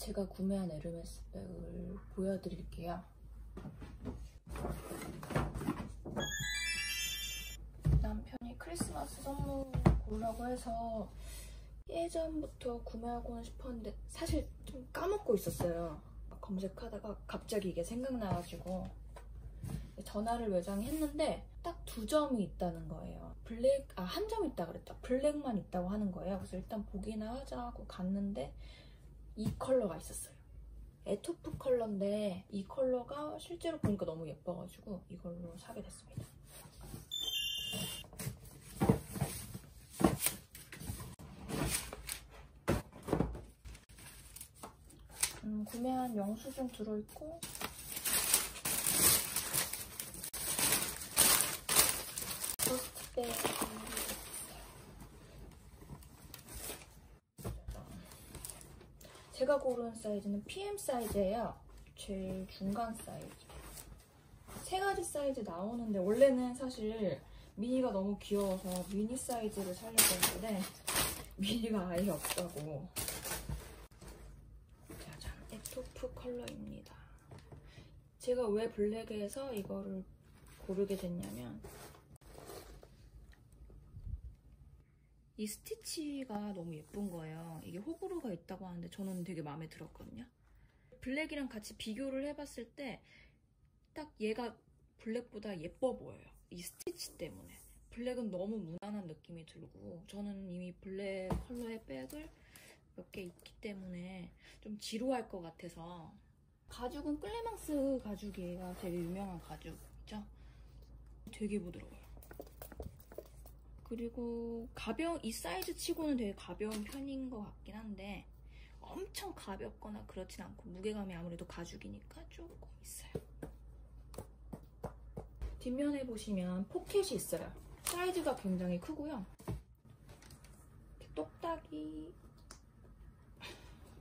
제가 구매한 에르메스 백을 보여드릴게요. 남편이 크리스마스 선물 고르라고 해서 예전부터 구매하고는 싶었는데 사실 좀 까먹고 있었어요. 검색하다가 갑자기 이게 생각나가지고 전화를 매장에 했는데 딱 2점이 있다는 거예요. 한 점 있다 그랬다. 블랙만 있다고 하는 거예요. 그래서 일단 보기나 하자 하고 갔는데 이 컬러가 있었어요. 에토프 컬러인데 이 컬러가 실제로 보니까 너무 예뻐가지고 이걸로 사게 됐습니다. 구매한 영수증 들어있고 토스트백 제가 고른 사이즈는 PM 사이즈예요. 제일 중간 사이즈. 3가지 사이즈 나오는데 원래는 사실 미니가 너무 귀여워서 미니 사이즈를 사려고 했는데 미니가 아예 없다고. 짜잔, 에토프 컬러입니다. 제가 왜 블랙에서 이거를 고르게 됐냐면 이 스티치가 너무 예쁜 거예요. 이게 호불호가 있다고 하는데 저는 되게 마음에 들었거든요. 블랙이랑 같이 비교를 해봤을 때 딱 얘가 블랙보다 예뻐 보여요. 이 스티치 때문에. 블랙은 너무 무난한 느낌이 들고 저는 이미 블랙 컬러의 백을 몇 개 있기 때문에 좀 지루할 것 같아서. 가죽은 클레망스 가죽이에요. 되게 유명한 가죽이죠. 되게 부드러워요. 그리고 이 사이즈 치고는 되게 가벼운 편인 것 같긴 한데 엄청 가볍거나 그렇진 않고 무게감이 아무래도 가죽이니까 조금 있어요. 뒷면에 보시면 포켓이 있어요. 사이즈가 굉장히 크고요. 이렇게 똑딱이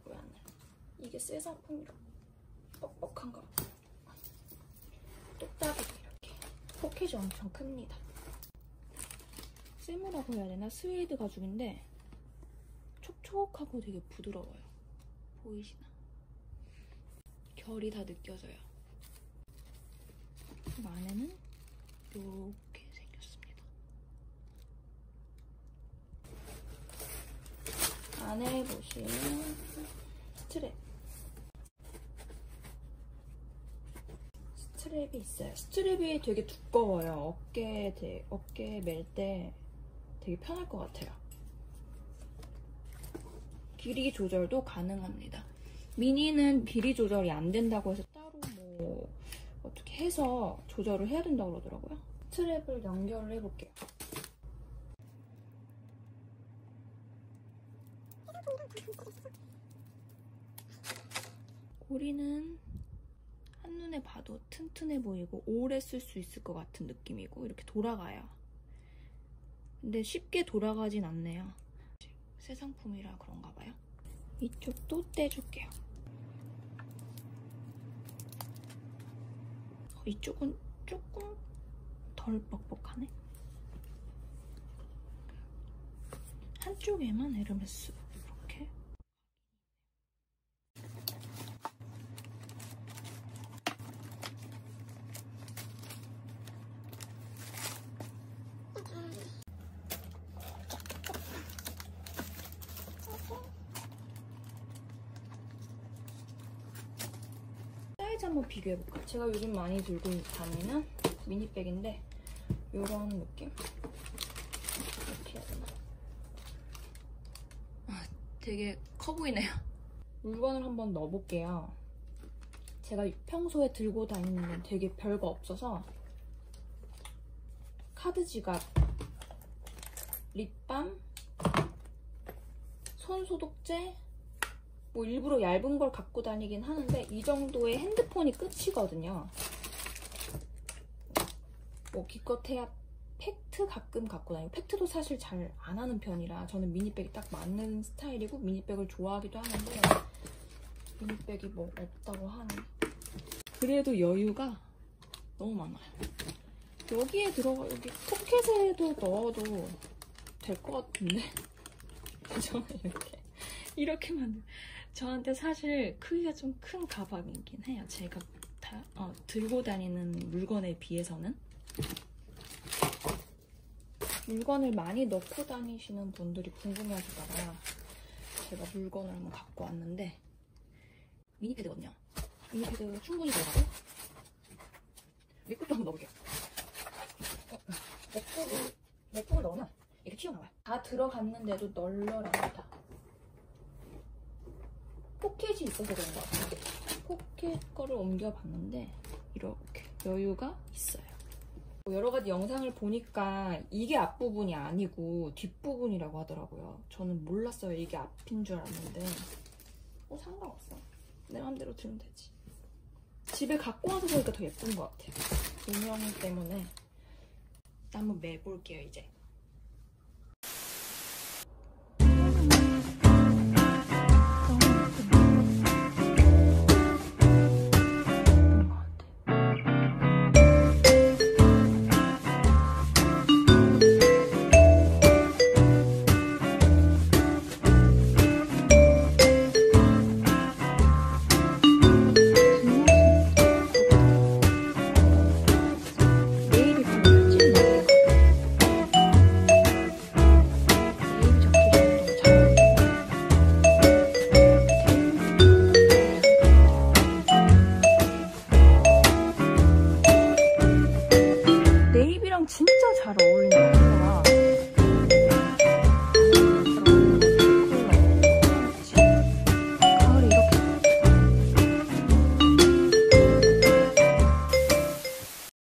뭐야, 이게 새 상품이라 뻑뻑한가? 똑딱이 이렇게 포켓이 엄청 큽니다. 세무라고 해야 되나? 스웨이드 가죽인데 촉촉하고 되게 부드러워요. 보이시나? 결이 다 느껴져요. 안에는 이렇게 생겼습니다. 안에 보시면 스트랩이 있어요. 스트랩이 되게 두꺼워요. 어깨 멜 때 되게 편할 것 같아요. 길이 조절도 가능합니다. 미니는 길이 조절이 안 된다고 해서 따로 뭐 어떻게 해서 조절을 해야 된다고 그러더라고요. 스트랩을 연결을 해볼게요. 고리는 한눈에 봐도 튼튼해 보이고 오래 쓸 수 있을 것 같은 느낌이고 이렇게 돌아가요. 근데 쉽게 돌아가진 않네요. 새 상품이라 그런가 봐요. 이쪽도 떼줄게요. 이쪽은 조금 덜 뻑뻑하네. 한쪽에만 에르메스 이렇게. 사이즈 한번 비교해볼까요? 제가 요즘 많이 들고 다니는 미니백인데 이런 느낌? 이렇게 해야 되나? 되게 커 보이네요. 물건을 한번 넣어볼게요. 제가 평소에 들고 다니는 건 되게 별거 없어서 카드 지갑, 립밤, 손 소독제, 뭐 일부러 얇은 걸 갖고 다니긴 하는데 이 정도의 핸드폰이 끝이거든요. 뭐 기껏해야 팩트 가끔 갖고 다니고, 팩트도 사실 잘 안 하는 편이라 저는 미니백이 딱 맞는 스타일이고 미니백을 좋아하기도 하는데 미니백이 뭐 없다고 하네. 그래도 여유가 너무 많아요. 여기에 여기 포켓에도 넣어도 될 것 같은데 저는 이렇게 만들. 저한테 사실 크기가 좀 큰 가방이긴 해요. 제가 들고 다니는 물건에 비해서는. 물건을 많이 넣고 다니시는 분들이 궁금해하실까봐 제가 물건을 한번 갖고 왔는데, 미니패드거든요. 미니패드 충분히 들어가고, 립밤도 한번 넣어볼게요. 맥북을 넣으면 이렇게 튀어나와요. 다 들어갔는데도 널널합니다. 포켓이 있어서 그런 것 같아요. 포켓 거를 옮겨봤는데 이렇게 여유가 있어요. 여러 가지 영상을 보니까 이게 앞부분이 아니고 뒷부분이라고 하더라고요. 저는 몰랐어요. 이게 앞인 줄 알았는데 상관없어. 내 맘대로 들면 되지. 집에 갖고 와서 보니까 더 예쁜 것 같아요. 조명 때문에. 한번 매볼게요, 이제. 네이비랑 진짜 잘 어울린다.